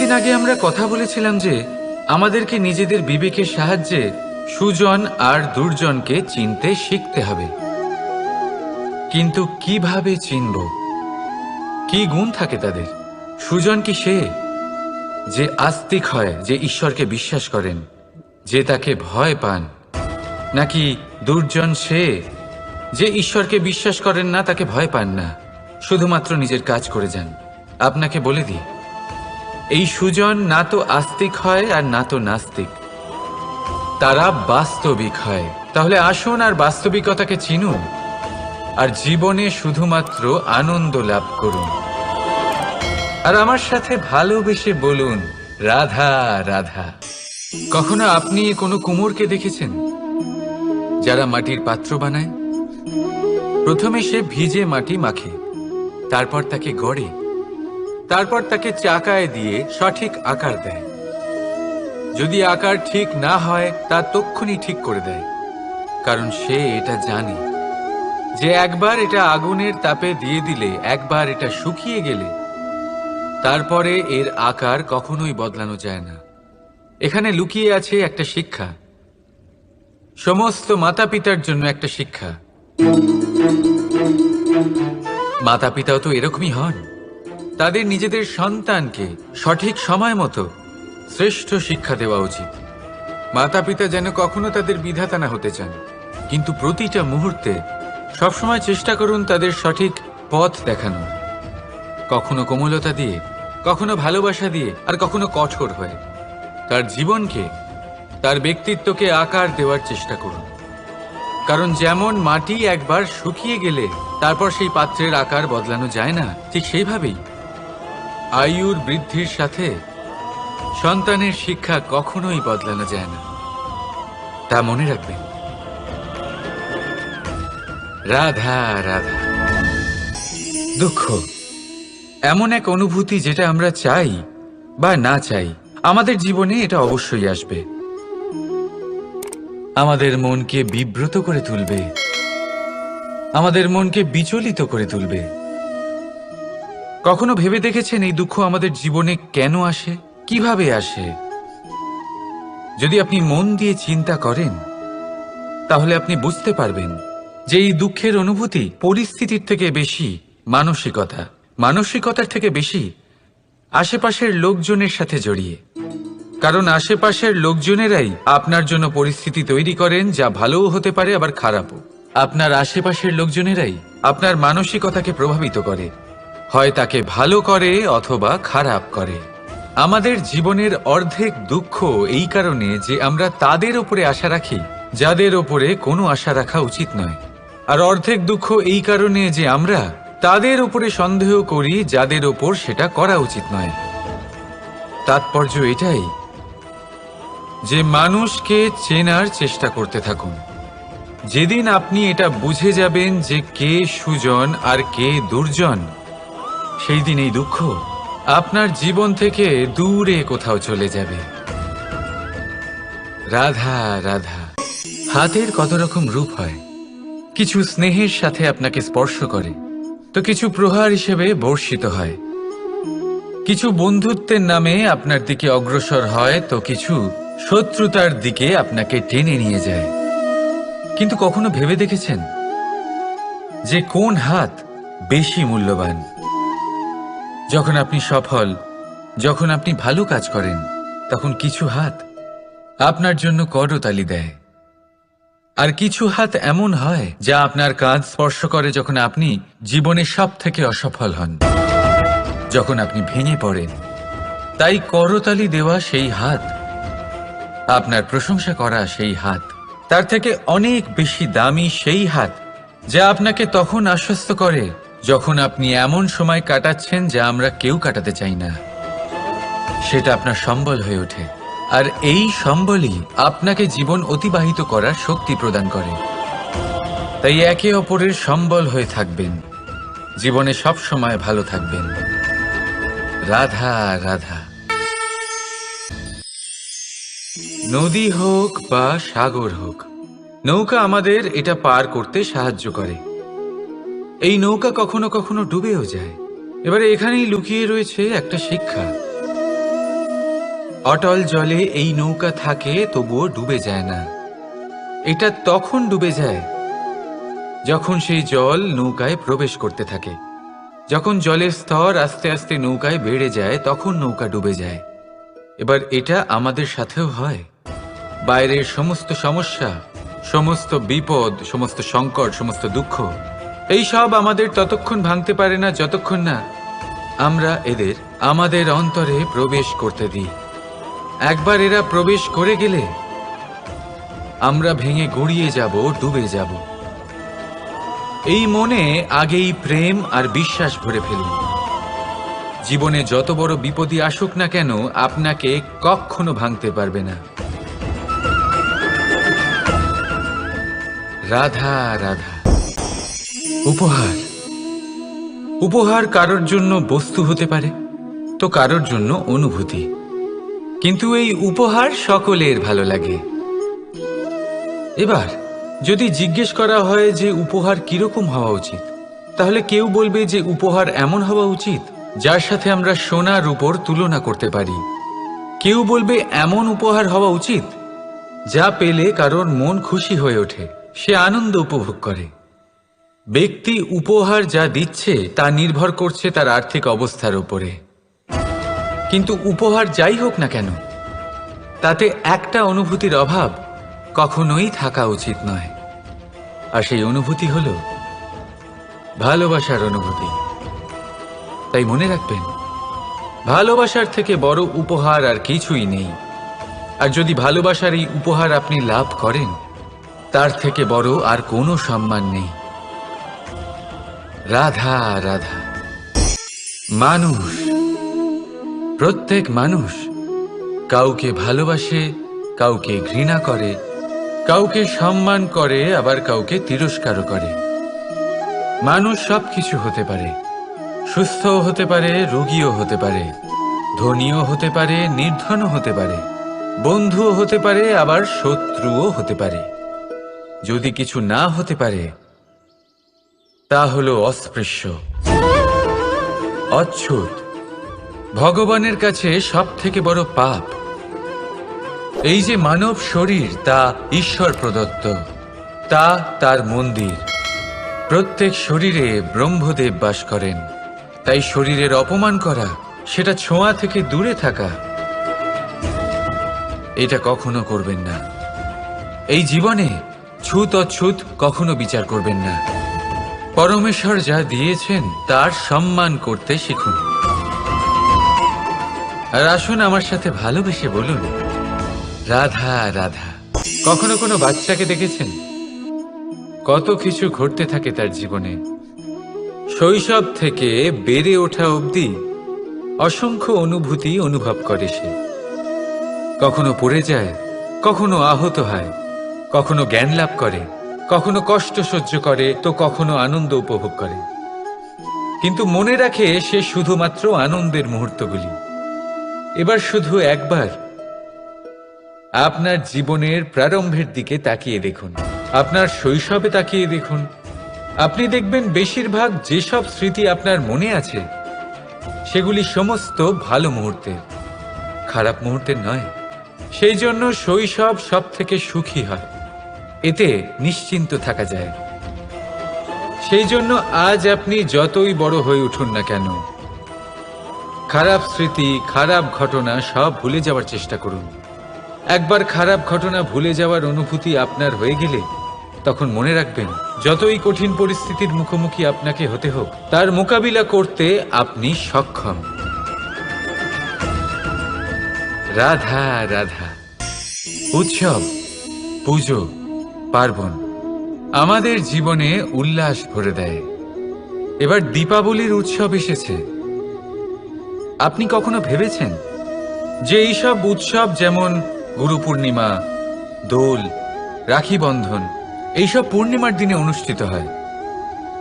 কিছুদিন আগে আমরা কথা বলেছিলাম যে আমাদেরকে নিজেদের বিবেকের সাহায্যে সুজন আর দুর্জনকে চিনতে শিখতে হবে। কিন্তু কিভাবে চিনব? কি গুণ থাকে তাদের? সুজন কি সে যে আস্তিক হয়, যে ঈশ্বরকে বিশ্বাস করেন, যে তাকে ভয় পান? নাকি দুর্জন সে যে ঈশ্বরকে বিশ্বাস করেন না, তাকে ভয় পান না, শুধুমাত্র নিজের কাজ করে যান? আপনাকে বলে দিই, এই সুজন না তো আস্তিক হয় আর না তো নাস্তিক, তারা বাস্তবিক হয়। তাহলে আসুন আর বাস্তবিকতাকে চিনুন আর জীবনে শুধুমাত্র আনন্দ লাভ করুন। আর আমার সাথে ভালোবেসে বলুন, রাধা রাধা। কখনো আপনি কোনো কুমোরকে দেখেছেন যারা মাটির পাত্র বানায়? প্রথমে সে ভিজে মাটি মাখে, তারপর তাকে গড়ে, তারপর তাকে চাকায় দিয়ে সঠিক আকার দেয়। যদি আকার ঠিক না হয় তা তক্ষুনি ঠিক করে দেয়, কারণ সে এটা জানে যে একবার এটা আগুনের তাপে দিয়ে দিলে, একবার এটা শুকিয়ে গেলে তারপরে এর আকার কখনোই বদলানো যায় না। এখানে লুকিয়ে আছে একটা শিক্ষা, সমস্ত মাতা পিতার জন্য একটা শিক্ষা। মাতা পিতাও তো এরকমই হন, তাদের নিজেদের সন্তানকে সঠিক সময় মতো শ্রেষ্ঠ শিক্ষা দেওয়া উচিত। মাতা পিতা যেন কখনো তাদের বিধাতা না হতে চান, কিন্তু প্রতিটা মুহূর্তে সবসময় চেষ্টা করুন তাদের সঠিক পথ দেখানো, কখনো কোমলতা দিয়ে, কখনো ভালোবাসা দিয়ে, আর কখনো কঠোর হয়ে। তার জীবনকে, তার ব্যক্তিত্বকে আকার দেওয়ার চেষ্টা করুন, কারণ যেমন মাটি একবার শুকিয়ে গেলে তারপর সেই পাত্রের আকার বদলানো যায় না, ঠিক সেইভাবেই আয়ুর বৃদ্ধির সাথে সন্তানের শিক্ষা কখনোই বদলানো যায় না। তা মনে রাখবেন। রাধা রাধা। দুঃখ এমন এক অনুভূতি যেটা আমরা চাই বা না চাই, আমাদের জীবনে এটা অবশ্যই আসবে। আমাদের মনকে বিব্রত করে তুলবে, আমাদের মনকে বিচলিত করে তুলবে। কখনো ভেবে দেখেছেন এই দুঃখ আমাদের জীবনে কেন আসে, কিভাবে আসে? যদি আপনি মন দিয়ে চিন্তা করেন তাহলে আপনি বুঝতে পারবেন যে এই দুঃখের অনুভূতি পরিস্থিতির থেকে বেশি মানসিকতার থেকে বেশি আশেপাশের লোকজনের সাথে জড়িয়ে। কারণ আশেপাশের লোকজনেরাই আপনার জন্য পরিস্থিতি তৈরি করেন, যা ভালোও হতে পারে আবার খারাপও। আপনার আশেপাশের লোকজনেরাই আপনার মানসিকতাকে প্রভাবিত করে, হয় তাকে ভালো করে অথবা খারাপ করে। আমাদের জীবনের অর্ধেক দুঃখ এই কারণে যে আমরা তাদের উপরে আশা রাখি যাদের ওপরে কোনো আশা রাখা উচিত নয়, আর অর্ধেক দুঃখ এই কারণে যে আমরা তাদের উপরে সন্দেহ করি যাদের ওপর সেটা করা উচিত নয়। তাৎপর্য এটাই যে মানুষকে চেনার চেষ্টা করতে থাকুন। যেদিন আপনি এটা বুঝে যাবেন যে কে সুজন আর কে দুর্জন, সেই দিন এই দুঃখ আপনার জীবন থেকে দূরে কোথাও চলে যাবে। রাধা রাধা। হাতের কত রকম রূপ হয়। কিছু স্নেহের সাথে আপনাকে স্পর্শ করে, তো কিছু প্রহার হিসেবে বর্ষিত হয়। কিছু বন্ধুত্বের নামে আপনার দিকে অগ্রসর হয়, তো কিছু শত্রুতার দিকে আপনাকে টেনে নিয়ে যায়। কিন্তু কখনো ভেবে দেখেছেন যে কোন হাত বেশি মূল্যবান? যখন আপনি সফল, যখন আপনি ভালো কাজ করেন, তখন কিছু হাত আপনার জন্য করতালি দেয়, আর কিছু হাত এমন হয় যা আপনার কাঁধ স্পর্শ করে যখন আপনি জীবনে সব থেকে অসফল হন, যখন আপনি ভেঙে পড়েন। তাই করতালি দেওয়া সেই হাত, আপনার প্রশংসা করা সেই হাত, তার থেকে অনেক বেশি দামি সেই হাত যা আপনাকে তখন আশ্বস্ত করে যখন আপনি এমন সময় কাটাচ্ছেন যা আমরা কেউ কাটাতে চাই না। সেটা আপনার সম্বল হয়ে ওঠে, আর এই সম্বলই আপনাকে জীবন অতিবাহিত করার শক্তি প্রদান করে। তাই একে অপরের সম্বল হয়ে থাকবেন, জীবনে সব সময় ভালো থাকবেন। রাধা রাধা। নদী হোক বা সাগর হোক, নৌকা আমাদের এটা পার করতে সাহায্য করে। এই নৌকা কখনো কখনো ডুবেও যায়। এবারে এখানেই লুকিয়ে রয়েছে একটা শিক্ষা। অটল জলে এই নৌকা থাকে, তবুও ডুবে যায় না। এটা তখন ডুবে যায় যখন সেই জল নৌকায় প্রবেশ করতে থাকে। যখন জলের স্তর আস্তে আস্তে নৌকায় বেড়ে যায়, তখন নৌকা ডুবে যায়। এবার এটা আমাদের সাথেও হয়। বাইরের সমস্ত সমস্যা, সমস্ত বিপদ, সমস্ত সংকট, সমস্ত দুঃখ, এই সব আমাদের ততক্ষণ ভাঙতে পারে না যতক্ষণ না আমরা এদের আমাদের অন্তরে প্রবেশ করতে দিই। একবার এরা প্রবেশ করে গেলে আমরা ভেঙে গড়িয়ে যাব, ডুবে যাব। এই মনে আগেই প্রেম আর বিশ্বাস ভরে ফেলুন। জীবনে যত বড় বিপদই আসুক না কেন, আপনাকে কখনো ভাঙতে পারবে না। রাধা রাধা। উপহার। উপহার কারোর জন্য বস্তু হতে পারে, তো কারোর জন্য অনুভূতি। কিন্তু এই উপহার সকলের ভালো লাগে। এবার যদি জিজ্ঞেস করা হয় যে উপহার কিরকম হওয়া উচিত, তাহলে কেউ বলবে যে উপহার এমন হওয়া উচিত যার সাথে আমরা সোনার উপর তুলনা করতে পারি। কেউ বলবে এমন উপহার হওয়া উচিত যা পেলে কারোর মন খুশি হয়ে ওঠে, সে আনন্দ উপভোগ করে। ব্যক্তি উপহার যা দিচ্ছে তা নির্ভর করছে তার আর্থিক অবস্থার উপরে। কিন্তু উপহার যাই হোক না কেন, তাতে একটা অনুভূতির অভাব কখনোই থাকা উচিত নয়। আর সেই অনুভূতি হলো ভালোবাসার অনুভূতি। তাই মনে রাখবেন, ভালোবাসার থেকে বড় উপহার আর কিছুই নেই। আর যদি ভালোবাসার এই উপহার আপনি লাভ করেন, তার থেকে বড় আর কোনো সম্মান নেই। রাধা রাধা। মানুষ, প্রত্যেক মানুষ কাউকে ভালোবাসে, কাউকে ঘৃণা করে, কাউকে সম্মান করে, আবার কাউকে তিরস্কারও করে। মানুষ সবকিছু হতে পারে, সুস্থও হতে পারে, রোগীও হতে পারে, ধনীও হতে পারে, নির্ধনও হতে পারে, বন্ধুও হতে পারে, আবার শত্রুও হতে পারে। যদি কিছু না হতে পারে তা হলো অস্পৃশ্য, অচ্ছুত। ভগবানের কাছে সব থেকে বড় পাপ এই যে মানব শরীর, তা ঈশ্বর প্রদত্ত, তা তার মন্দির। প্রত্যেক শরীরে ব্রহ্মদেব বাস করেন। তাই শরীরের অপমান করা, সেটা ছোঁয়া থেকে দূরে থাকা, এটা কখনো করবেন না। এই জীবনে ছুত অছুত কখনো বিচার করবেন না। পরমেশ্বর যা দিয়েছেন তার সম্মান করতে শিখুন। আর আসুন আমার সাথে ভালোবেসে বলুন, রাধা রাধা। কখনো কোনো বাচ্চাকে দেখেছেন? কত কিছু ঘটতে থাকে তার জীবনে। শৈশব থেকে বেড়ে ওঠা অবধি অসংখ্য অনুভূতি অনুভব করে সে। কখনো পড়ে যায়, কখনো আহত হয়, কখনো জ্ঞান লাভ করে, কখনো কষ্ট সহ্য করে, তো কখনো আনন্দ উপভোগ করে। কিন্তু মনে রাখে সে শুধুমাত্র আনন্দের মুহূর্তগুলি। এবার শুধু একবার আপনার জীবনের প্রারম্ভের দিকে তাকিয়ে দেখুন, আপনার শৈশবে তাকিয়ে দেখুন। আপনি দেখবেন বেশিরভাগ যেসব স্মৃতি আপনার মনে আছে, সেগুলি সমস্ত ভালো মুহূর্তের, খারাপ মুহূর্তের নয়। সেই জন্য শৈশব সব থেকে সুখী হয়, এতে নিশ্চিন্ত থাকা যায়। সেই জন্য আজ আপনি যতই বড় হয়ে উঠুন না কেন, খারাপ স্মৃতি, খারাপ ঘটনা সব ভুলে যাওয়ার চেষ্টা করুন। একবার খারাপ ঘটনা ভুলে যাওয়ার অনুভূতি আপনার হয়ে গেলে, তখন মনে রাখবেন, যতই কঠিন পরিস্থিতির মুখোমুখি আপনাকে হতে হোক, তার মোকাবিলা করতে আপনি সক্ষম। রাধা রাধা। উৎসব, পুজো, পার্বণ আমাদের জীবনে উল্লাস ভরে দেয়। এবার দীপাবলির উৎসব এসেছে। আপনি কখনো ভেবেছেন যে এইসব উৎসব যেমন গুরু পূর্ণিমা, দোল, রাখি বন্ধন, এইসব পূর্ণিমার দিনে অনুষ্ঠিত হয়,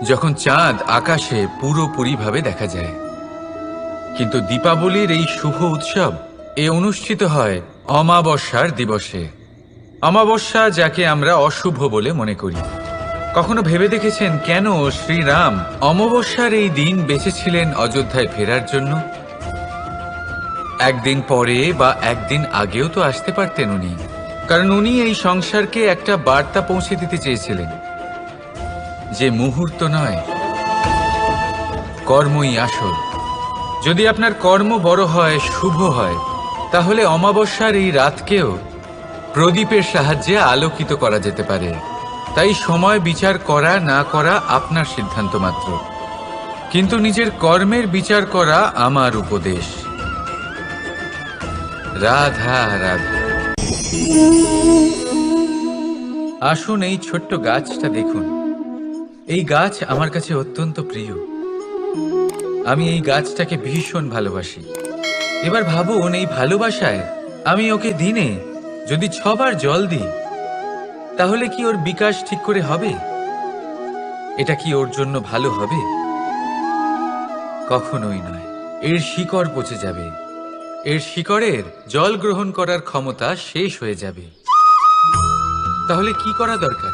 যখন চাঁদ আকাশে পুরোপুরিভাবে দেখা যায়। কিন্তু দীপাবলির এই শুভ উৎসব অনুষ্ঠিত হয় অমাবস্যার দিবসে। অমাবস্যা, যাকে আমরা অশুভ বলে মনে করি। কখনো ভেবে দেখেছেন কেন শ্রীরাম অমাবস্যার এই দিন বেঁচেছিলেন অযোধ্যায় ফেরার জন্য? একদিন পরে বা একদিন আগেও তো আসতে পারতেন উনি, কারণ উনি এই সংসারকে একটা বার্তা পৌঁছে দিতে চেয়েছিলেন যে মুহূর্ত নয়, কর্মই আসল। যদি আপনার কর্ম বড় হয়, শুভ হয়, তাহলে অমাবস্যার এই রাতকেও প্রদীপের সাহায্যে আলোকিত করা যেতে পারে। তাই সময় বিচার করা না করা আপনার সিদ্ধান্ত মাত্র, কিন্তু নিজের কর্মের বিচার করা আমার উপদেশ। রাধা রাধা। আসুন এই ছোট্ট গাছটা দেখুন। এই গাছ আমার কাছে অত্যন্ত প্রিয়। আমি এই গাছটাকে ভীষণ ভালোবাসি। এবার ভাবুন, এই ভালোবাসায় আমি ওকে দিনে যদি 6 বার জল দিই, তাহলে কি ওর বিকাশ ঠিক করে হবে? এটা কি ওর জন্য ভালো হবে? কখনোই নয়। এর শিকড় পচে যাবে, এর শিকড়ের জল গ্রহণ করার ক্ষমতা শেষ হয়ে যাবে। তাহলে কি করা দরকার?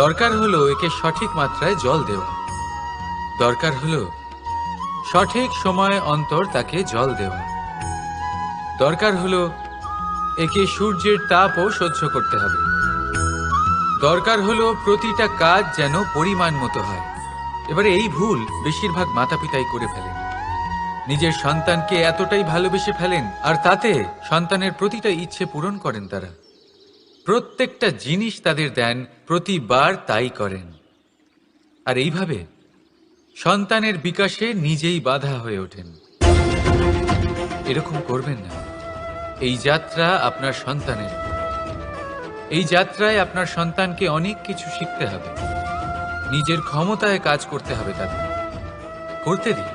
দরকার হলো একে সঠিক মাত্রায় জল দেওয়া। দরকার হলো সঠিক সময় অন্তর তাকে জল দেওয়া। দরকার হলো একে সূর্যের তাপও সহ্য করতে হবে। দরকার হলো প্রতিটা কাজ যেন পরিমাণ মতো হয়। এবারে এই ভুল বেশিরভাগ মাতা পিতাই করে ফেলেন। নিজের সন্তানকে এতটাই ভালোবেসে ফেলেন, আর তাতে সন্তানের প্রতিটা ইচ্ছে পূরণ করেন। তারা প্রত্যেকটা জিনিস তাদের দেন, প্রতিবার তাই করেন। আর এইভাবে সন্তানের বিকাশে নিজেই বাধা হয়ে ওঠেন। এরকম করবেন না। এই যাত্রা আপনার সন্তানের। এই যাত্রায় আপনার সন্তানকে অনেক কিছু শিখতে হবে। নিজের ক্ষমতায় কাজ করতে হবে তাদের। করতে দিন।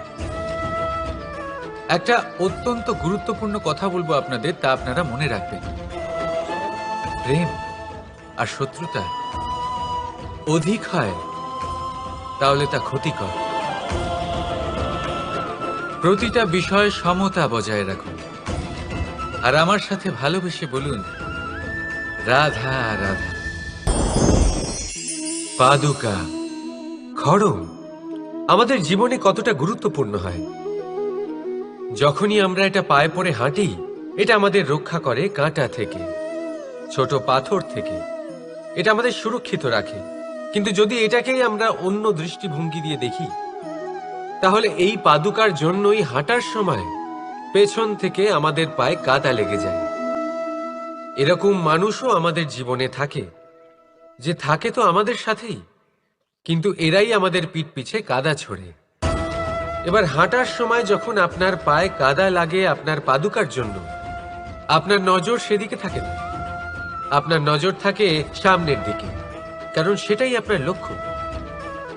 একটা অত্যন্ত গুরুত্বপূর্ণ কথা বলবো আপনাদের, তা আপনারা মনে রাখবেন। প্রেম আর শত্রুতা অধিক হয় তাহলে তা ক্ষতিকর। প্রতিটা বিষয়ে সমতা বজায় রাখুন। আর আমার সাথে ভালোবেসে বলুন, রাধা রাধা। পাদুকা, খড়ম আমাদের জীবনে কতটা গুরুত্বপূর্ণ হয়। যখনই আমরা এটা পায়ে পড়ে হাঁটি, এটা আমাদের রক্ষা করে কাঁটা থেকে, ছোট পাথর থেকে। এটা আমাদের সুরক্ষিত রাখে। কিন্তু যদি এটাকেই আমরা অন্য দৃষ্টিভঙ্গি দিয়ে দেখি, তাহলে এই পাদুকার জন্যই হাঁটার সময় পেছন থেকে আমাদের পায়ে কাদা লেগে যায়। এরকম মানুষও আমাদের জীবনে থাকে, যে থাকে তো আমাদের সাথেই, কিন্তু এরাই আমাদের পিঠ পিছে কাদা ছোড়ে। এবার হাঁটার সময় যখন আপনার পায়ে কাদা লাগে আপনার পাদুকার জন্য, আপনার নজর সেদিকে থাকে না, আপনার নজর থাকে সামনের দিকে, কারণ সেটাই আপনার লক্ষ্য,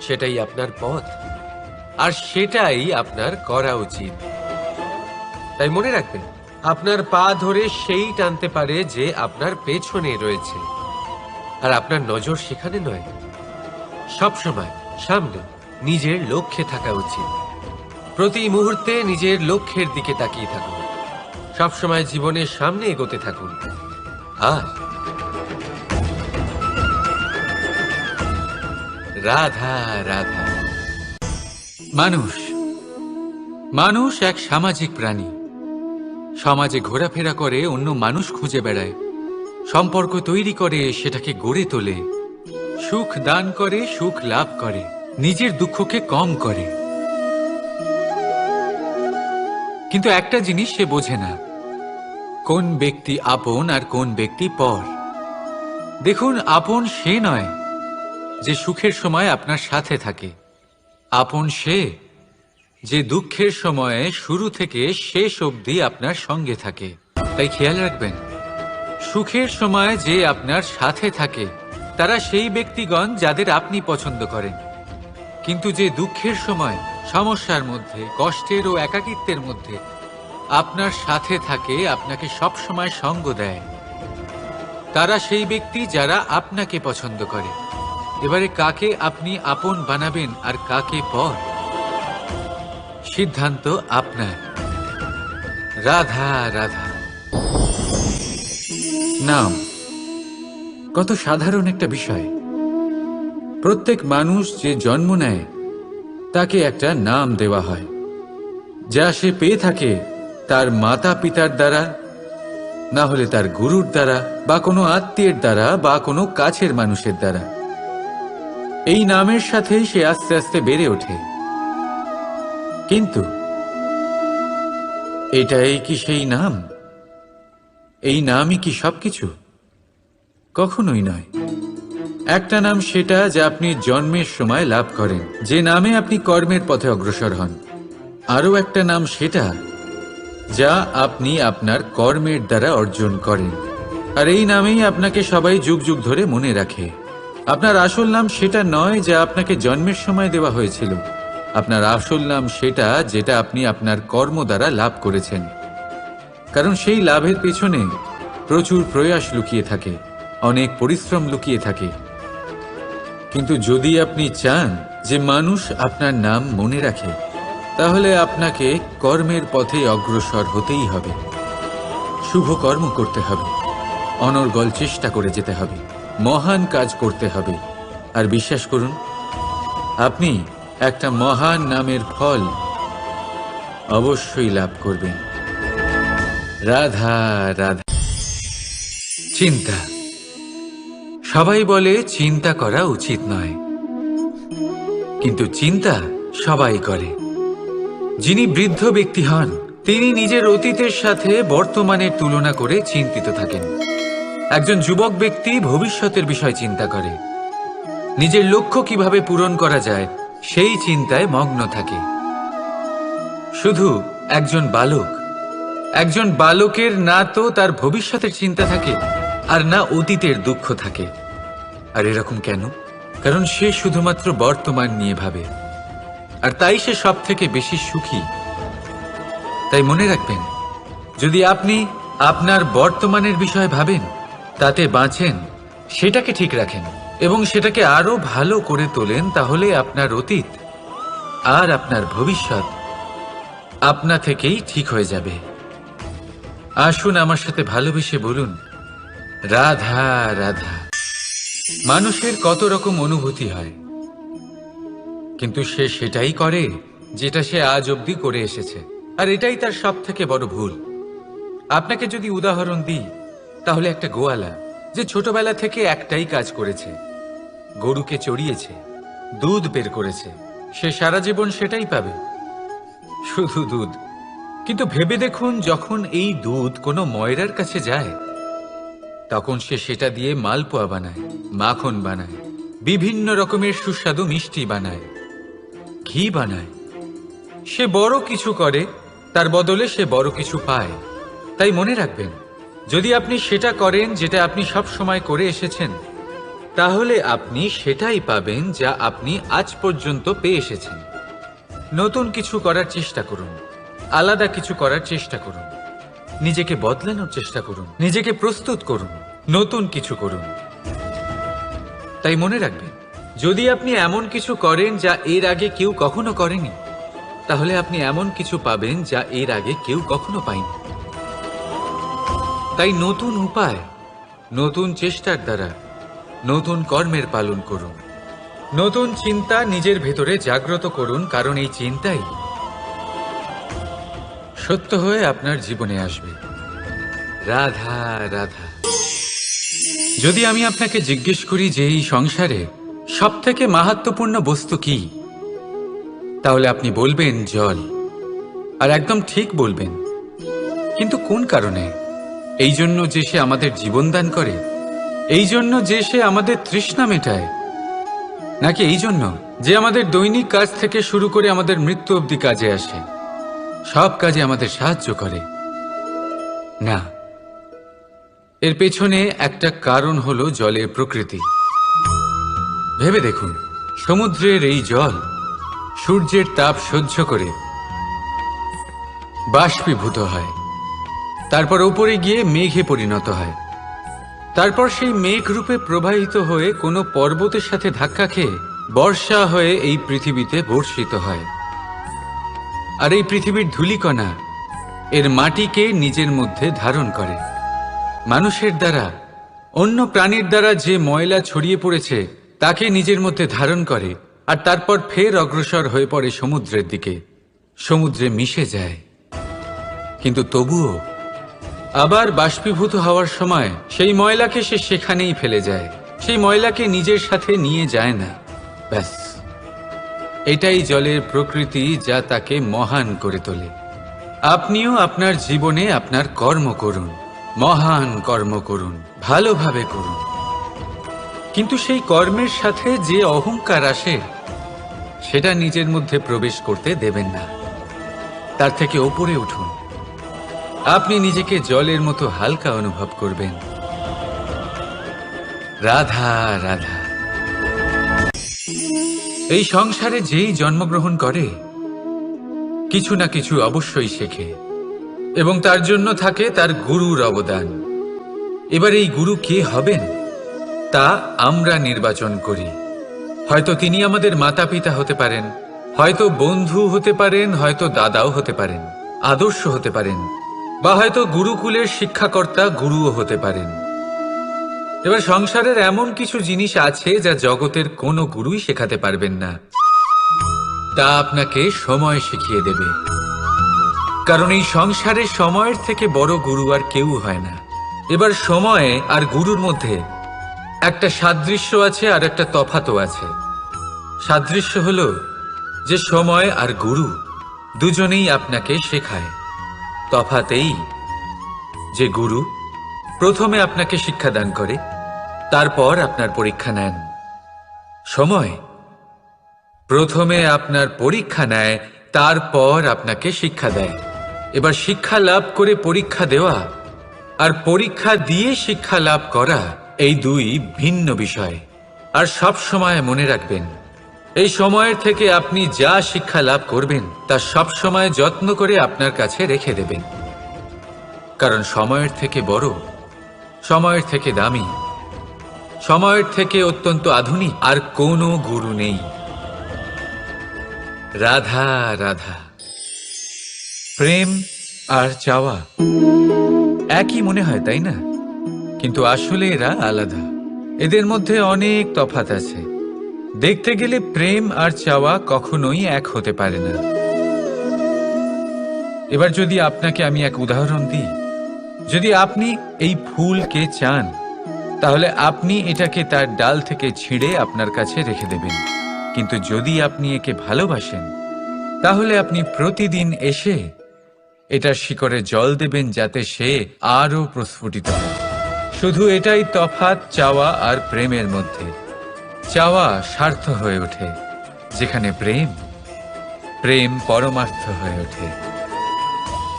সেটাই আপনার পথ, আর সেটাই আপনার করা উচিত। তাই মনে রাখবেন, আপনার পা ধরে সেই টানতে পারে যে আপনার পেছনে রয়েছে, আর আপনার নজর সেখানে নয়। সবসময় সামনে নিজের লক্ষ্যে থাকা উচিত। প্রতি মুহূর্তে নিজের লক্ষ্যের দিকে তাকিয়ে থাকুন। সবসময় জীবনের সামনে এগোতে থাকুন। আর রাধা রাধা। মানুষ এক সামাজিক প্রাণী। সমাজে ঘোরাফেরা করে, অন্য মানুষ খুঁজে বেড়ায়, সম্পর্ক তৈরি করে, সেটাকে গড়ে তোলে, সুখ দান করে, সুখ লাভ করে, নিজের দুঃখকে কম করে। কিন্তু একটা জিনিস সে বোঝে না, কোন ব্যক্তি আপন আর কোন ব্যক্তি পর। দেখুন, আপন সে নয় যে সুখের সময় আপনার সাথে থাকে। আপন সে যে দুঃখের সময়ে শুরু থেকে শেষ অবধি আপনার সঙ্গে থাকে। তাই খেয়াল রাখবেন, সুখের সময় যে আপনার সাথে থাকে তারা সেই ব্যক্তিগণ যাদের আপনি পছন্দ করেন। কিন্তু যে দুঃখের সময়, সমস্যার মধ্যে, কষ্টের ও একাকিত্বের মধ্যে আপনার সাথে থাকে, আপনাকে সব সময় সঙ্গ দেয়, তারা সেই ব্যক্তি যারা আপনাকে পছন্দ করে। এবারে কাকে আপনি আপন বানাবেন আর কাকে পর, সিদ্ধান্ত আপনার। রাধা রাধা। নাম কত সাধারণ একটা বিষয়। প্রত্যেক মানুষ যে জন্ম নেয় তাকে একটা নাম দেওয়া হয়, যা সে পেয়ে থাকে তার মাতা পিতার দ্বারা, না হলে তার গুরুর দ্বারা, বা কোনো আত্মীয়ের দ্বারা, বা কোনো কাছের মানুষের দ্বারা। এই নামের সাথেই সে আস্তে আস্তে বেড়ে ওঠে। কিন্তু এটাই কি সেই নাম? এই নামই কি সবকিছু? কখনোই নয়। একটা নাম সেটা যা আপনি জন্মের সময় লাভ করেন, যে নামে আপনি কর্মের পথে অগ্রসর হন। আরও একটা নাম সেটা যা আপনি আপনার কর্মের দ্বারা অর্জন করেন, আর এই নামেই আপনাকে সবাই যুগ যুগ ধরে মনে রাখে। আপনার আসল নাম সেটা নয় যা আপনাকে জন্মের সময় দেওয়া হয়েছিল। আপনার আসল নাম সেটা যেটা আপনি আপনার কর্ম দ্বারা লাভ করেছেন, কারণ সেই লাভের পেছনে প্রচুর প্রয়াস লুকিয়ে থাকে, অনেক পরিশ্রম লুকিয়ে থাকে। কিন্তু যদি আপনি চান যে মানুষ আপনার নাম মনে রাখে, তাহলে আপনাকে কর্মের পথে অগ্রসর হতেই হবে, শুভ কর্ম করতে হবে, অনর্গল চেষ্টা করে যেতে হবে, মহান কাজ করতে হবে। আর বিশ্বাস করুন, আপনি একটা মহান নামের ফল অবশ্যই লাভ করবেন। রাধা রাধা। চিন্তা। সবাই বলে চিন্তা করা উচিত নয়, কিন্তু চিন্তা সবাই করে। যিনি বৃদ্ধ ব্যক্তি হন, তিনি নিজের অতীতের সাথে বর্তমানের তুলনা করে চিন্তিত থাকেন। একজন যুবক ব্যক্তি ভবিষ্যতের বিষয় চিন্তা করে, নিজের লক্ষ্য কিভাবে পূরণ করা যায় সেই চিন্তায় মগ্ন থাকে। শুধু একজন বালকের না তো তার ভবিষ্যতের চিন্তা থাকে, আর না অতীতের দুঃখ থাকে। আর এরকম কেন? কারণ সে শুধুমাত্র বর্তমান নিয়ে ভাবে, আর তাই সে সব থেকে বেশি সুখী। তাই মনে রাখবেন, যদি আপনি আপনার বর্তমানের বিষয়ে ভাবেন, তাতে বাঁচেন, সেটাকে ঠিক রাখেন এবং সেটাকে আরো ভালো করে তোলেন, তাহলে আপনার অতীত আর আপনার ভবিষ্যৎ আপনা থেকেই ঠিক হয়ে যাবে। আসুন আমার সাথে ভালোবেসে বলুন, রাধা রাধা। মানুষের কত রকম অনুভূতি হয়, কিন্তু সে সেটাই করে যেটা সে আজ অবধি করে এসেছে, আর এটাই তার সব থেকে বড় ভুল। আপনাকে যদি উদাহরণ দিই, তাহলে একটা গোয়ালা যে ছোটবেলা থেকে একটাই কাজ করেছে, গরুকে চড়িয়েছে, দুধ বের করেছে, সে সারা জীবন সেটাই পাবে, শুধু দুধ। কিন্তু ভেবে দেখুন, যখন এই দুধ কোনো ময়রার কাছে যায়, তখন সে সেটা দিয়ে মালপোয়া বানায়, মাখন বানায়, বিভিন্ন রকমের সুস্বাদু মিষ্টি বানায়, ঘি বানায়। সে বড় কিছু করে, তার বদলে সে বড় কিছু পায়। তাই মনে রাখবেন, যদি আপনি সেটা করেন যেটা আপনি সব সময় করে এসেছেন, তাহলে আপনি সেটাই পাবেন যা আপনি আজ পর্যন্ত পেয়ে এসেছেন। নতুন কিছু করার চেষ্টা করুন, আলাদা কিছু করার চেষ্টা করুন, নিজেকে বদলানোর চেষ্টা করুন, নিজেকে প্রস্তুত করুন, নতুন কিছু করুন। তাই মনে রাখবেন, যদি আপনি এমন কিছু করেন যা এর আগে কেউ কখনো করেনি, তাহলে আপনি এমন কিছু পাবেন যা এর আগে কেউ কখনো পায়নি। তাই নতুন উপায়, নতুন চেষ্টার দ্বারা নতুন কর্মের পালন করুন, নতুন চিন্তা নিজের ভেতরে জাগ্রত করুন, কারণ এই চিন্তাই সত্য হয়ে আপনার জীবনে আসবে। রাধা রাধা। যদি আমি আপনাকে জিজ্ঞেস করি যে এই সংসারে সব থেকে মাহাত্ম্যপূর্ণ বস্তু কি, তাহলে আপনি বলবেন জল। আর একদম ঠিক বলবেন। কিন্তু কোন কারণে? এই জন্য যে সে আমাদের জীবন দান করে? এই জন্য যে সে আমাদের তৃষ্ণা মেটায়? নাকি এই জন্য যে আমাদের দৈনিক কাজ থেকে শুরু করে আমাদের মৃত্যু অবধি কাজে আসে, সব কাজে আমাদের সাহায্য করে? না, এর পেছনে একটা কারণ হলো জলের প্রকৃতি। ভেবে দেখুন, সমুদ্রের এই জল সূর্যের তাপ সহ্য করে বাষ্পীভূত হয়, তারপর উপরে গিয়ে মেঘে পরিণত হয়, তারপর সেই মেঘ রূপে প্রবাহিত হয়ে কোনো পর্বতের সাথে ধাক্কা খেয়ে বর্ষা হয়ে এই পৃথিবীতে বর্ষিত হয়। আর এই পৃথিবীর ধূলিকণা এর মাটিকে নিজের মধ্যে ধারণ করে। মানুষের দ্বারা, অন্য প্রাণীর দ্বারা যে ময়লা ছড়িয়ে পড়েছে তাকে নিজের মধ্যে ধারণ করে, আর তারপর ফের অগ্রসর হয়ে পড়ে সমুদ্রের দিকে, সমুদ্রে মিশে যায়। কিন্তু তবুও আবার বাষ্পীভূত হওয়ার সময় সেই ময়লাকে সে সেখানেই ফেলে যায়, সেই ময়লাকে নিজের সাথে নিয়ে যায় না। ব্যাস, এটাই জলের প্রকৃতি, যা তাকে মহান করে তোলে। আপনিও আপনার জীবনে আপনার কর্ম করুন, মহান কর্ম করুন, ভালোভাবে করুন, কিন্তু সেই কর্মের সাথে যে অহংকার আসে সেটা নিজের মধ্যে প্রবেশ করতে দেবেন না। তার থেকে ওপরে উঠুন। আপনি নিজেকে জলের মতো হালকা অনুভব করবেন। রাধা রাধা। এই সংসারে যেই জন্মগ্রহণ করে কিছু না কিছু অবশ্যই শেখে, এবং তার জন্য থাকে তার গুরুর অবদান। এবার এই গুরু কে হবেন তা আমরা নির্বাচন করি। হয়তো তিনি আমাদের মাতা পিতা হতে পারেন, হয়তো বন্ধু হতে পারেন, হয়তো দাদাও হতে পারেন, আদর্শ হতে পারেন, বা হয়তো গুরুকুলের শিক্ষাকর্তা গুরুও হতে পারেন। এবার সংসারের এমন কিছু জিনিস আছে যা জগতের কোনো গুরুই শেখাতে পারবেন না, তা আপনাকে সময় শিখিয়ে দেবে। কারণ এই সংসারে সময়ের থেকে বড় গুরু আর কেউ হয় না। এবার সময় আর গুরুর মধ্যে একটা সাদৃশ্য আছে আর একটা তফাতও আছে। সাদৃশ্য হলো যে সময় আর গুরু দুজনেই আপনাকে শেখায়। তফাতেই যে গুরু প্রথমে আপনাকে শিক্ষাদান করে, তারপর আপনার পরীক্ষা নেন। সময় প্রথমে আপনার পরীক্ষা নেয়, তারপর আপনাকে শিক্ষা দেয়। এবার শিক্ষা লাভ করে পরীক্ষা দেওয়া আর পরীক্ষা দিয়ে শিক্ষা লাভ করা এই দুই ভিন্ন বিষয়। আর সব সময় মনে রাখবেন, এই সময়ের থেকে আপনি যা শিক্ষা লাভ করবেন তা সব সময় যত্ন করে আপনার কাছে রেখে দেবেন। কারণ সময়ের থেকে বড়, সময়ের থেকে দামি, সময়ের থেকে অত্যন্ত আধুনিক আর কোনো গুরু নেই। রাধা রাধা। প্রেম আর চাওয়া একই মনে হয়, তাই না? কিন্তু আসলে এরা আলাদা। এদের মধ্যে অনেক তফাৎ আছে। দেখতে গেলে প্রেম আর চাওয়া কখনোই এক হতে পারে না। এবার যদি আপনাকে আমি এক উদাহরণ দিই, যদি আপনি এই ফুলকে চান, তাহলে আপনি এটাকে তার ডাল থেকে ছিঁড়ে আপনার কাছে রেখে দেবেন। কিন্তু যদি আপনি একে ভালোবাসেন, তাহলে আপনি প্রতিদিন এসে এটার শিকড়ে জল দেবেন, যাতে সে আরো প্রস্ফুটিত হয়। শুধু এটাই তফাৎ চাওয়া আর প্রেমের মধ্যে। চাওয়া স্বার্থ হয়ে ওঠে, যেখানে প্রেম প্রেম পরমার্থ হয়ে ওঠে।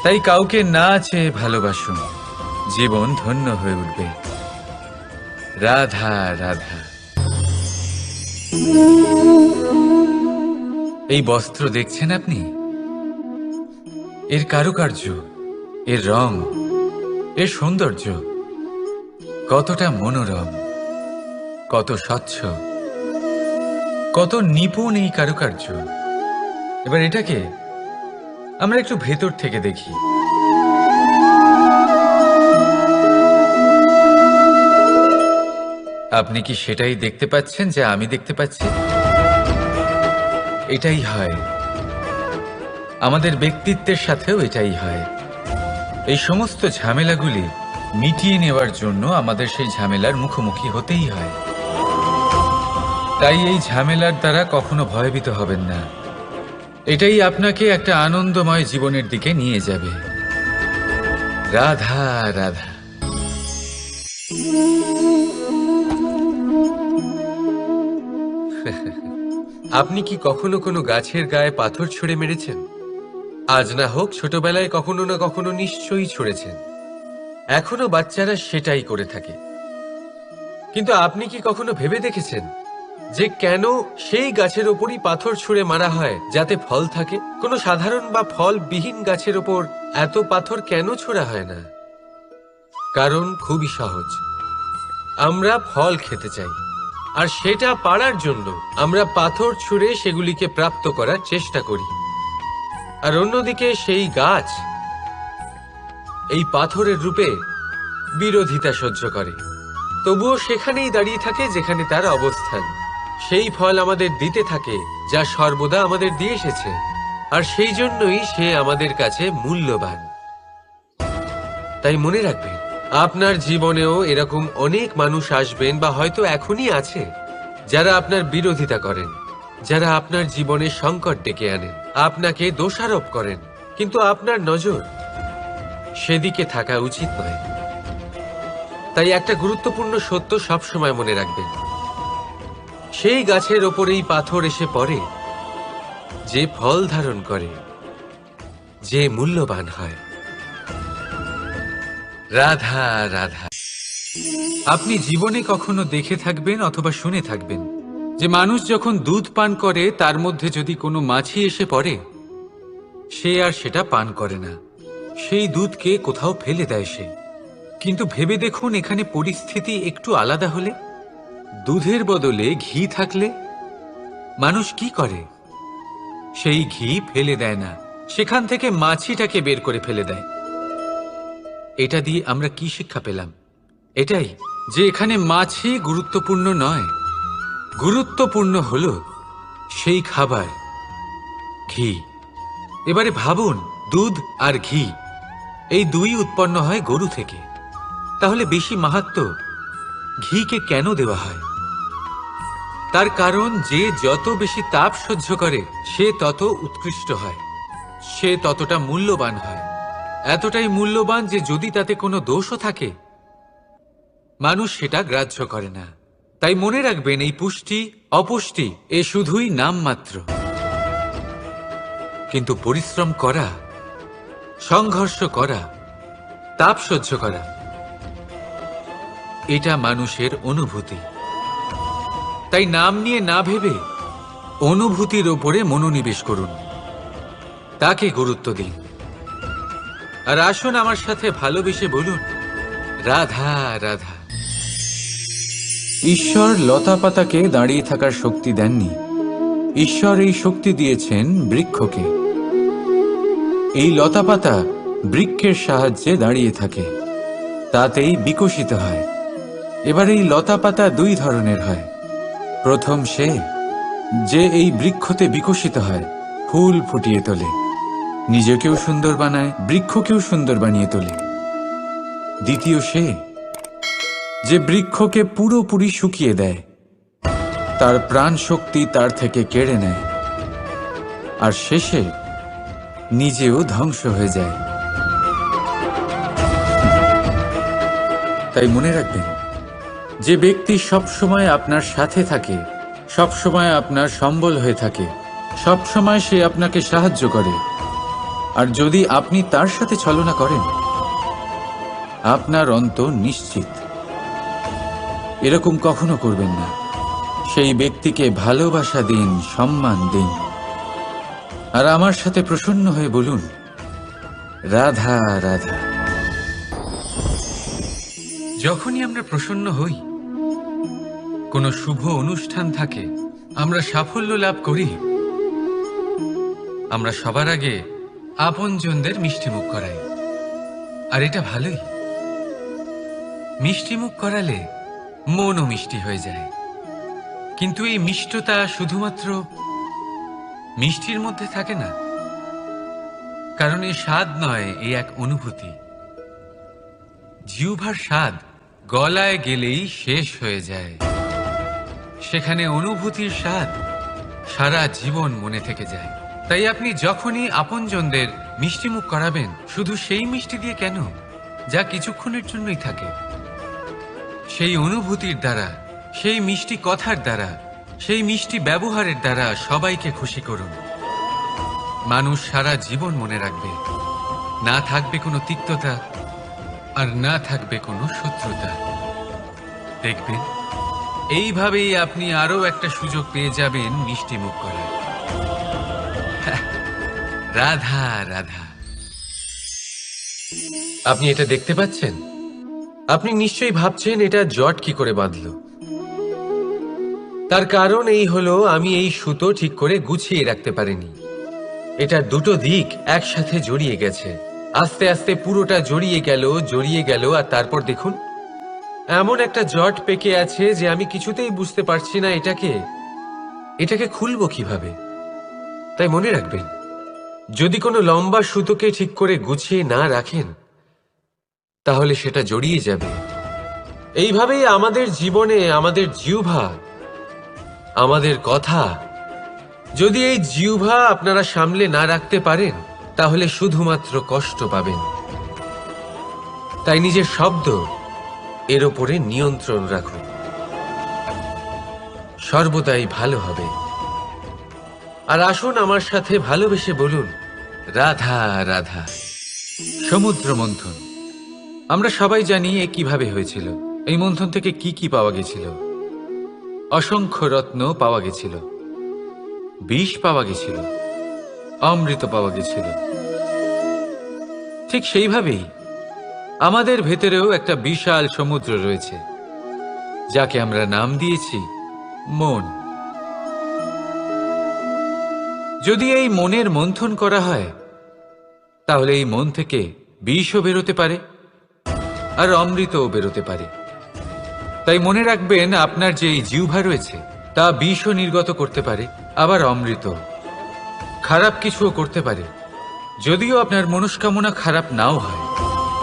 তাই কাউকে না চেয়ে ভালোবাসুন, জীবন ধন্য হয়ে উঠবে। রাধা রাধা। এই বস্ত্র দেখছেন আপনি? এর কারুকার্য, এর রং, এর সৌন্দর্য কতটা মনোরম, কত স্বচ্ছ, কত নিপুণ এই কারুকার্য। এবার এটাকে আমরা একটু ভেতর থেকে দেখি। আপনি কি সেটাই দেখতে পাচ্ছেন যা আমি দেখতে পাচ্ছি? এটাই হয় আমাদের ব্যক্তিত্বের সাথেও, এটাই হয়। এই সমস্ত ঝামেলাগুলি মিটিয়ে নেওয়ার জন্য আমাদের সেই ঝামেলার মুখোমুখি হতেই হয়। তাই এই ঝামেলার দ্বারা কখনো ভয়ভীত হবেন না। এটাই আপনাকে একটা আনন্দময় জীবনের দিকে নিয়ে যাবে। রাধা রাধা। আপনি কি কখনো কোনো গাছের গায়ে পাথর ছুঁড়ে মেরেছেন? আজ না হোক, ছোটবেলায় কখনো না কখনো নিশ্চয়ই ছুঁড়েছেন। এখনো বাচ্চারা সেটাই করে থাকে। কিন্তু আপনি কি কখনো ভেবে দেখেছেন যে কেন সেই গাছের ওপরই পাথর ছুঁড়ে মারা হয় যাতে ফল থাকে? কোনো সাধারণ বা ফলবিহীন গাছের ওপর এত পাথর কেন ছোড়া হয় না? কারণ খুবই সহজ। আমরা ফল খেতে চাই, আর সেটা পারার জন্য আমরা পাথর ছুঁড়ে সেগুলিকে প্রাপ্ত করার চেষ্টা করি। আর অন্যদিকে সেই গাছ এই পাথরের রূপে বিরোধিতা সহ্য করে, তবুও সেখানেই দাঁড়িয়ে থাকে যেখানে তার অবস্থান। সেই ফল আমাদের দিতে থাকে যা সর্বদা আমাদের দিয়ে এসেছে, আর সেই জন্যই সে আমাদের কাছে মূল্যবান। তাই মনে রাখবেন, আপনার জীবনেও এরকম অনেক মানুষ আসবেন বা হয়তো এখনই আছে, যারা আপনার বিরোধিতা করেন, যারা আপনার জীবনে সংকট ডেকে আনেন, আপনাকে দোষারোপ করেন, কিন্তু আপনার নজর সেদিকে থাকা উচিত নয়। তাই একটা গুরুত্বপূর্ণ সত্য সবসময় মনে রাখবেন, সেই গাছের ওপরেই পাথর এসে পড়ে যে ফল ধারণ করে, যে মূল্যবান হয়। রাধা রাধা। আপনি জীবনে কখনো দেখে থাকবেন অথবা শুনে থাকবেন যে মানুষ যখন দুধ পান করে তার মধ্যে যদি কোনো মাছি এসে পড়ে, সে আর সেটা পান করে না, সেই দুধকে কোথাও ফেলে দেয় সে। কিন্তু ভেবে দেখুন, এখানে পরিস্থিতি একটু আলাদা হলে, দুধের বদলে ঘি থাকলে মানুষ কি করে? সেই ঘি ফেলে দেয় না, সেখান থেকে মাছিটাকে বের করে ফেলে দেয়। এটা দিয়ে আমরা কি শিক্ষা পেলাম? এটাই যে এখানে মাছি গুরুত্বপূর্ণ নয়, গুরুত্বপূর্ণ হলো সেই খাবার, ঘি। এবারে ভাবুন, দুধ আর ঘি এই দুই উৎপন্ন হয় গরু থেকে, তাহলে বেশি মাহাত্ম্য ঘিকে কেন দেওয়া হয়? তার কারণ, যে যত বেশি তাপ সহ্য করে সে তত উৎকৃষ্ট হয়, সে ততটা মূল্যবান হয়, এতটাই মূল্যবান যে যদি তাতে কোনো দোষও থাকে মানুষ সেটা গ্রাহ্য করে না। তাই মনে রাখবেন, এই পুষ্টি অপুষ্টি এ শুধুই নামমাত্র, কিন্তু পরিশ্রম করা, সংঘর্ষ করা, তাপ সহ্য করা, এটা মানুষের অনুভূতি। তাই নাম নিয়ে না ভেবে অনুভূতির ওপরে মনোনিবেশ করুন, তাকে গুরুত্ব দিন। আর আসুন আমার সাথে ভালোবেসে বলুন, রাধা রাধা। ঈশ্বর লতা পাতাকে দাঁড়িয়ে থাকার শক্তি দেননি, ঈশ্বর এই শক্তি দিয়েছেন বৃক্ষকে। এই লতা পাতা বৃক্ষের সাহায্যে দাঁড়িয়ে থাকে, তাতেই বিকশিত হয়। এবার এই লতা পাতা দুই ধরনের হয়। প্রথম সে যে এই বৃক্ষতে বিকশিত হয়, ফুল ফুটিয়ে তোলে, নিজেকেও সুন্দর বানায়, বৃক্ষকেও সুন্দর বানিয়ে তোলে। দ্বিতীয় সে যে বৃক্ষকে পুরোপুরি শুকিয়ে দেয়, তার প্রাণ শক্তি তার থেকে কেড়ে নেয়, আর শেষে নিজেও ধ্বংস হয়ে যায়। তাই মনে রাখবেন, যে ব্যক্তি সবসময় আপনার সাথে থাকে, সবসময় আপনার সম্বল হয়ে থাকে, সবসময় সে আপনাকে সাহায্য করে, আর যদি আপনি তার সাথে ছলনা করেন, আপনার অন্ত নিশ্চিত। এরকম কখনো করবেন না। সেই ব্যক্তিকে ভালোবাসা দিন, সম্মান দিন, আর আমার সাথে প্রসন্ন হয়ে বলুন, রাধা রাধা। যখনই আমরা প্রসন্ন হই, কোনো শুভ অনুষ্ঠান থাকে, আমরা সাফল্য লাভ করি, আমরা সবার আগে আপনজনদের মিষ্টিমুখ করাই। আর এটা ভালোই, মিষ্টিমুখ করালে মনও মিষ্টি হয়ে যায়। কিন্তু এই মিষ্টতা শুধুমাত্র মিষ্টির মধ্যে থাকে না, কারণ এই স্বাদ নয়, এই এক অনুভূতি। জিহ্বার স্বাদ গলায় গেলেই শেষ হয়ে যায়, সেখানে অনুভূতির স্বাদ সারা জীবন মনে থেকে যায়। তাই আপনি যখনই আপনজনদের মিষ্টিমুখ করাবেন, শুধু সেই মিষ্টি দিয়ে কেন, যা কিছুক্ষণের জন্যই থাকে, সেই অনুভূতির দ্বারা, সেই মিষ্টি কথার দ্বারা, সেই মিষ্টি ব্যবহারের দ্বারা সবাইকে খুশি করুন। মানুষ সারা জীবন মনে রাখবে, না থাকবে কোনো তিক্ততা, আর না থাকবে কোনো শত্রুতা। দেখবেন, এইভাবেই আপনি আরো একটা সুযোগ পেয়ে যাবেন মিষ্টি মুখ করার। রাধা রাধা। আপনি এটা দেখতে পাচ্ছেন? আপনি নিশ্চয়ই ভাবছেন এটা জট কি করে বাঁধলো। তার কারণ এই হলো, আমি এই সুতো ঠিক করে গুছিয়ে রাখতে পারিনি। এটার দুটো দিক একসাথে জড়িয়ে গেছে, আস্তে আস্তে পুরোটা জড়িয়ে গেল, আর তারপর দেখুন এমন একটা জট পেকে আছে যে আমি কিছুতেই বুঝতে পারছি না এটাকে খুলবো কিভাবে। তাই মনে রাখবেন, যদি কোনো লম্বা সুতোকে ঠিক করে গুছিয়ে না রাখেন, তাহলে সেটা জড়িয়ে যাবে। এইভাবেই আমাদের জীবনে আমাদের জিহ্বা, আমাদের কথা, যদি এই জিহ্বা আপনারা সামলে না রাখতে পারেন তাহলে শুধুমাত্র কষ্ট পাবেন। তাই নিজের শব্দ এর ওপরে নিয়ন্ত্রণ রাখুন, সর্বদাই ভালো হবে। আর আসুন আমার সাথে ভালোবেসে বলুন, রাধা রাধা। সমুদ্র মন্থন, আমরা সবাই জানি এ কিভাবে হয়েছিল। এই মন্থন থেকে কি কি পাওয়া গেছিল? অসংখ্য রত্ন পাওয়া গেছিল, বিষ পাওয়া গেছিল, অমৃত পাওয়া গেছিল। ঠিক সেইভাবেই আমাদের ভেতরেও একটা বিশাল সমুদ্র রয়েছে, যাকে আমরা নাম দিয়েছি মন। যদি এই মনের মন্থন করা হয় তাহলে এই মন থেকে বিষও বেরোতে পারে আর অমৃতও বেরোতে পারে। তাই মনে রাখবেন, আপনার যে এই জিহ্বা রয়েছে তা বিষও নির্গত করতে পারে, আবার অমৃত। খারাপ কিছুও করতে পারে, যদিও আপনার মনস্কামনা খারাপ নাও হয়।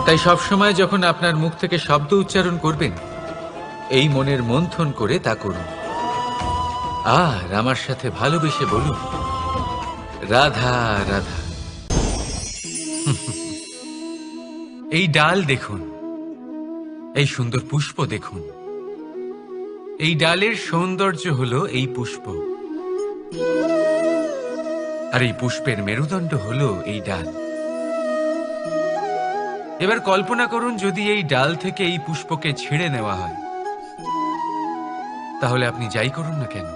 তাই সবসময় যখন আপনার মুখ থেকে শব্দ উচ্চারণ করবেন, এই মনের মন্থন করে তা করুন। আর আমার সাথে ভালোবেসে বলুন, রাধা রাধা। এই ডাল দেখুন, এই সুন্দর পুষ্প দেখুন। এই ডালের সৌন্দর্য হলো এই পুষ্প, আর এই পুষ্পের মেরুদণ্ড হলো এই ডাল। এবার কল্পনা করুন, যদি এই ডাল থেকে এই পুষ্পকে ছিঁড়ে নেওয়া হয়, তাহলে আপনি যাই করুন না কেন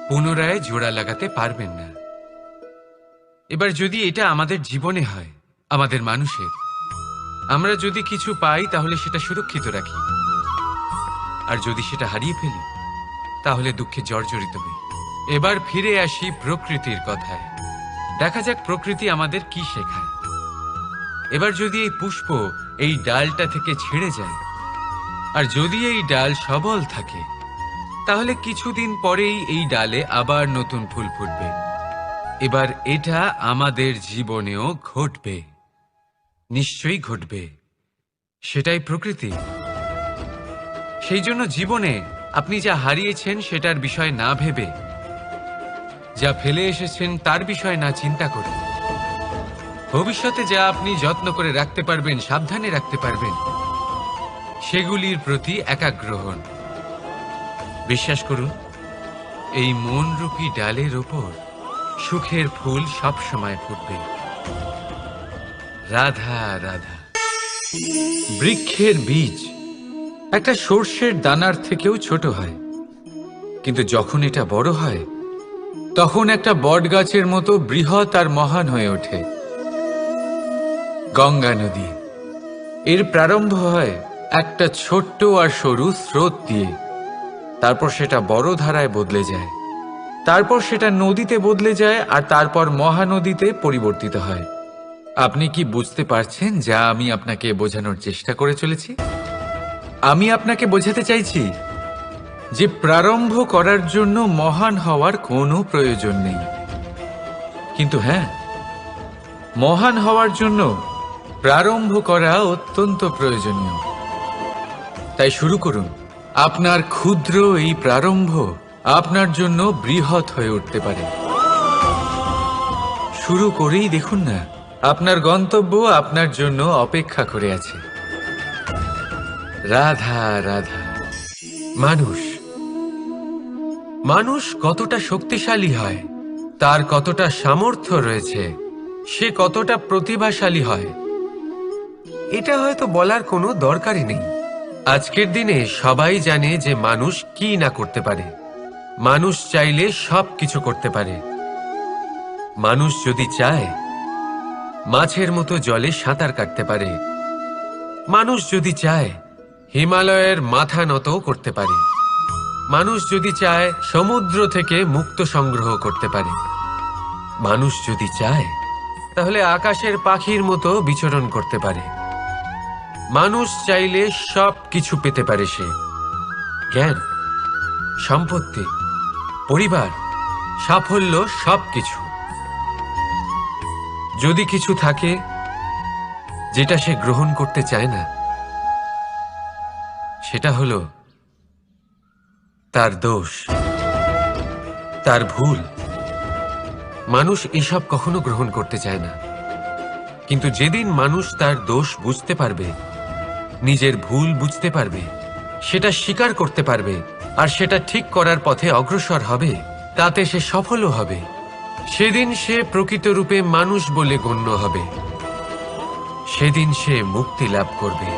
পুনরায় জোড়া লাগাতে পারবেন না। এবার যদি এটা আমাদের জীবনে হয়, আমাদের মানুষের, আমরা যদি কিছু পাই তাহলে সেটা সুরক্ষিত রাখি, আর যদি সেটা হারিয়ে ফেলি তাহলে দুঃখে জর্জরিত হই। এবার ফিরে আসি প্রকৃতির কথায়। দেখা যাক প্রকৃতি আমাদের কি শেখায়। এবার যদি এই পুষ্প এই ডালটা থেকে ছিঁড়ে যায়, আর যদি এই ডাল সবল থাকে, তাহলে কিছুদিন পরেই এই ডালে আবার নতুন ফুল ফুটবে। এবার এটা আমাদের জীবনেও ঘটবে, নিশ্চয়ই ঘটবে। সেটাই প্রকৃতি। সেই জন্য জীবনে আপনি যা হারিয়েছেন সেটার বিষয় না ভেবে, যা ফেলে এসেছেন তার বিষয় না চিন্তা করে, ভবিষ্যতে যা আপনি যত্ন করে রাখতে পারবেন, সাবধানে রাখতে পারবেন, সেগুলির প্রতি একাগ্র হন। বিশ্বাস করুন, এই মনরূপী ডালের ওপর সুখের ফুল সব সময় ফুটবে। রাধা রাধা। বৃক্ষের বীজ একটা সর্ষের দানার থেকেও ছোট হয়, কিন্তু যখন এটা বড় হয় তখন একটা বট গাছের মতো বৃহৎ আর মহান হয়ে ওঠে। গঙ্গা নদী, এর প্রারম্ভ হয় একটা ছোট্ট আর সরু স্রোত দিয়ে, তারপর সেটা বড় ধারায় বদলে যায়, তারপর সেটা নদীতে বদলে যায়, আর তারপর মহানদীতে পরিবর্তিত হয়। আপনি কি বুঝতে পারছেন যা আমি আপনাকে বোঝানোর চেষ্টা করে চলেছি? আমি আপনাকে বোঝাতে চাইছি যে প্রারম্ভ করার জন্য মহান হওয়ার কোনো প্রয়োজন নেই, কিন্তু হ্যাঁ, মহান হওয়ার জন্য প্রারম্ভ করা অত্যন্ত প্রয়োজনীয়। তাই শুরু করুন। আপনার ক্ষুদ্র এই প্রারম্ভ আপনার জন্য বৃহৎ হয়ে উঠতে পারে। শুরু করেই দেখুন না, আপনার গন্তব্য আপনার জন্য অপেক্ষা করে আছে। রাধা রাধা। মানুষ কতটা শক্তিশালী হয়, তার কতটা সামর্থ্য রয়েছে, সে কতটা প্রতিভাশালী হয়, এটা হয়তো বলার কোনো দরকারই নেই। আজকের দিনে সবাই জানে যে মানুষ কি না করতে পারে। মানুষ চাইলে সব কিছু করতে পারে। মানুষ যদি চায় মাছের মতো জলে সাঁতার কাটতে পারে। মানুষ যদি চায় হিমালয়ের মাথা নত করতে পারে। মানুষ যদি চায় সমুদ্র থেকে মুক্তো সংগ্রহ করতে পারে। মানুষ যদি চায় তাহলে আকাশের পাখির মতো বিচরণ করতে পারে। মানুষ চাইলে সব কিছু পেতে পারে। সে জ্ঞান, সম্পত্তি, পরিবার, সাফল্য, সব কিছু। যদি কিছু থাকে যেটা সে গ্রহণ করতে চায় না, সেটা হলো তার দোষ, তার ভুল। মানুষ এসব কখনো গ্রহণ করতে চায় না, কিন্তু যেদিন মানুষ তার দোষ বুঝতে পারবে, নিজের ভুল বুঝতে পারবে, সেটা স্বীকার করতে পারবে আর সেটা ঠিক করার পথে অগ্রসর হবে, তাতে সে সফলও হবে, সেদিন সে প্রকৃত রূপে মানুষ বলে গণ্য হবে। সেদিন সে মুক্তি লাভ করবে।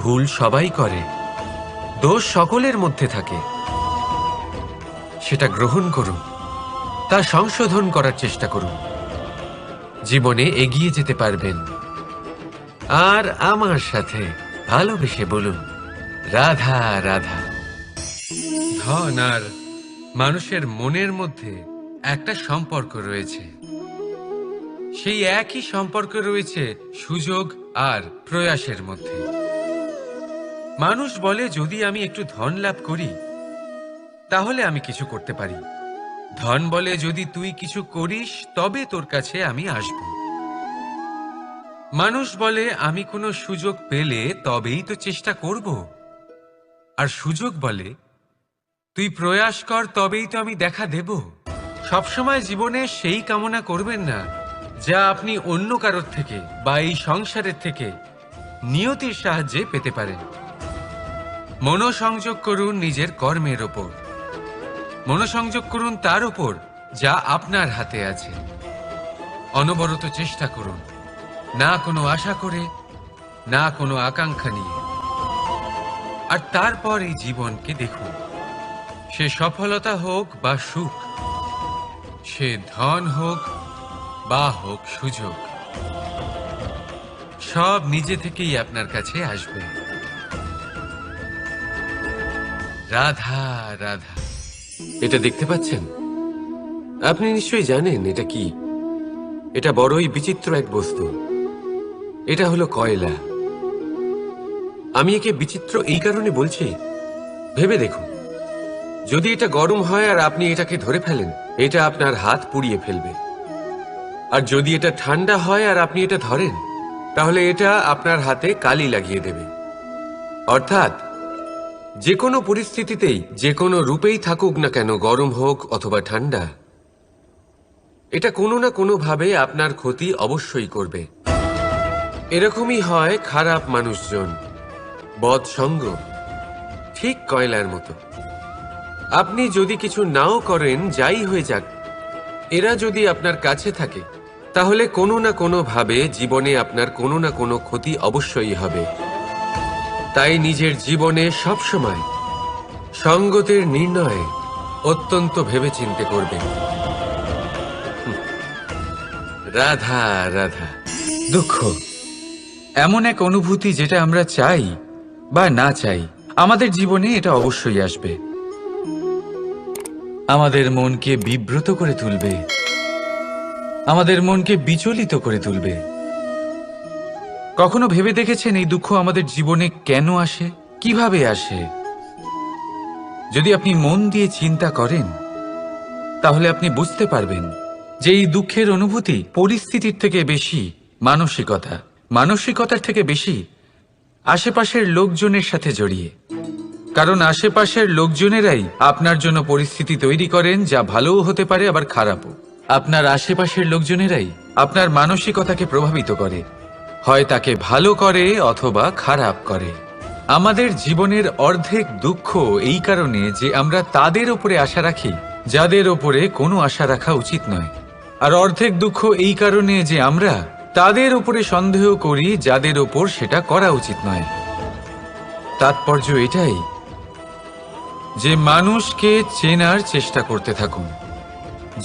ভুল সবাই করে, দোষ সকলের মধ্যে থাকে। সেটা গ্রহণ করুন, তা সংশোধন করার চেষ্টা করুন, জীবনে এগিয়ে যেতে পারবেন। আর আমার সাথে ভালোবেসে বলুন, রাধা রাধা। ধন আর মানুষের মনের মধ্যে একটা সম্পর্ক রয়েছে। সেই একই সম্পর্ক রয়েছে সুযোগ আর প্রয়াসের মধ্যে। মানুষ বলে, যদি আমি একটু ধন লাভ করি তাহলে আমি কিছু করতে পারি। ধন বলে, যদি তুই কিছু করিস তবে তোর কাছে আমি আসব। মানুষ বলে, আমি কোনো সুযোগ পেলে তবেই তো চেষ্টা করব। আর সুযোগ বলে, তুই প্রয়াস কর তবেই তো আমি দেখা দেব। সবসময় জীবনে সেই কামনা করবেন না যা আপনি অন্য কারোর থেকে বা এই সংসারের থেকে নিয়তির সাহায্যে পেতে পারেন। মনোসংযোগ করুন নিজের কর্মের ওপর, মনোসংযোগ করুন তার ওপর যা আপনার হাতে আছে। অনবরত চেষ্টা করুন, না কোনো আশা করে, না কোনো আকাঙ্ক্ষা নিয়ে। আর তারপর এই জীবনকে দেখুন, সে সফলতা হোক বা সুখ, সে ধন হোক বা হোক সুযোগ, সব নিজে থেকেই আপনার কাছে আসবে। রাধা রাধা। এটা দেখতে পাচ্ছেন? আপনি নিশ্চয়ই জানেন এটা কি। এটা বড়ই বিচিত্র এক বস্তু। এটা হলো কয়লা। আমি একে বিচিত্র এই কারণে বলছি, ভেবে দেখুন, যদি এটা গরম হয় আর আপনি এটাকে ধরে ফেলেন, এটা আপনার হাত পুড়িয়ে ফেলবে। আর যদি এটা ঠান্ডা হয় আর আপনি এটা ধরেন, তাহলে এটা আপনার হাতে কালি লাগিয়ে দেবে। অর্থাৎ যে কোনো পরিস্থিতিতেই, যে কোনো রূপেই থাকুক না কেন, গরম হোক অথবা ঠান্ডা, এটা কোনো না কোনো ভাবে আপনার ক্ষতি অবশ্যই করবে। এরকমই হয় খারাপ মানুষজন, বদসঙ্গ, ঠিক কয়লার মতো। আপনি যদি কিছু নাও করেন, যাই হয়ে যাক, এরা যদি আপনার কাছে থাকে, তাহলে কোনো না কোনো ভাবে জীবনে আপনার কোনো না কোনো ক্ষতি অবশ্যই হবে। তাই নিজের জীবনে সবসময় সঙ্গতের নির্ণয় অত্যন্ত ভেবেচিন্তে করবেন। রাধা রাধা। দুঃখ এমন এক অনুভূতি যেটা আমরা চাই বা না চাই, আমাদের জীবনে এটা অবশ্যই আসবে। আমাদের মনকে বিব্রত করে তুলবে, আমাদের মনকে বিচলিত করে তুলবে। কখনো ভেবে দেখেছেন এই দুঃখ আমাদের জীবনে কেন আসে, কিভাবে আসে? যদি আপনি মন দিয়ে চিন্তা করেন, তাহলে আপনি বুঝতে পারবেন যে এই দুঃখের অনুভূতি পরিস্থিতির থেকে বেশি মানসিকতার থেকে বেশি আশেপাশের লোকজনের সাথে জড়িয়ে। কারণ আশেপাশের লোকজনেরাই আপনার জন্য পরিস্থিতি তৈরি করেন, যা ভালোও হতে পারে আবার খারাপও। আপনার আশেপাশের লোকজনেরাই আপনার মানসিকতাকে প্রভাবিত করে, হয় তাকে ভালো করে অথবা খারাপ করে। আমাদের জীবনের অর্ধেক দুঃখ এই কারণে যে আমরা তাদের উপরে আশা রাখি যাদের ওপরে কোনো আশা রাখা উচিত নয়, আর অর্ধেক দুঃখ এই কারণে যে আমরা তাদের উপরে সন্দেহ করি যাদের ওপর সেটা করা উচিত নয়। তাৎপর্য এটাই যে মানুষকে চেনার চেষ্টা করতে থাকুন।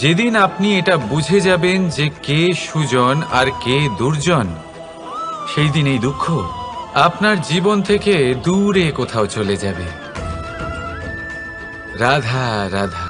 যেদিন আপনি এটা বুঝে যাবেন যে কে সুজন আর কে দুর্জন, সেই দিন এই দুঃখ আপনার জীবন থেকে দূরে কোথাও চলে যাবে। রাধা রাধা।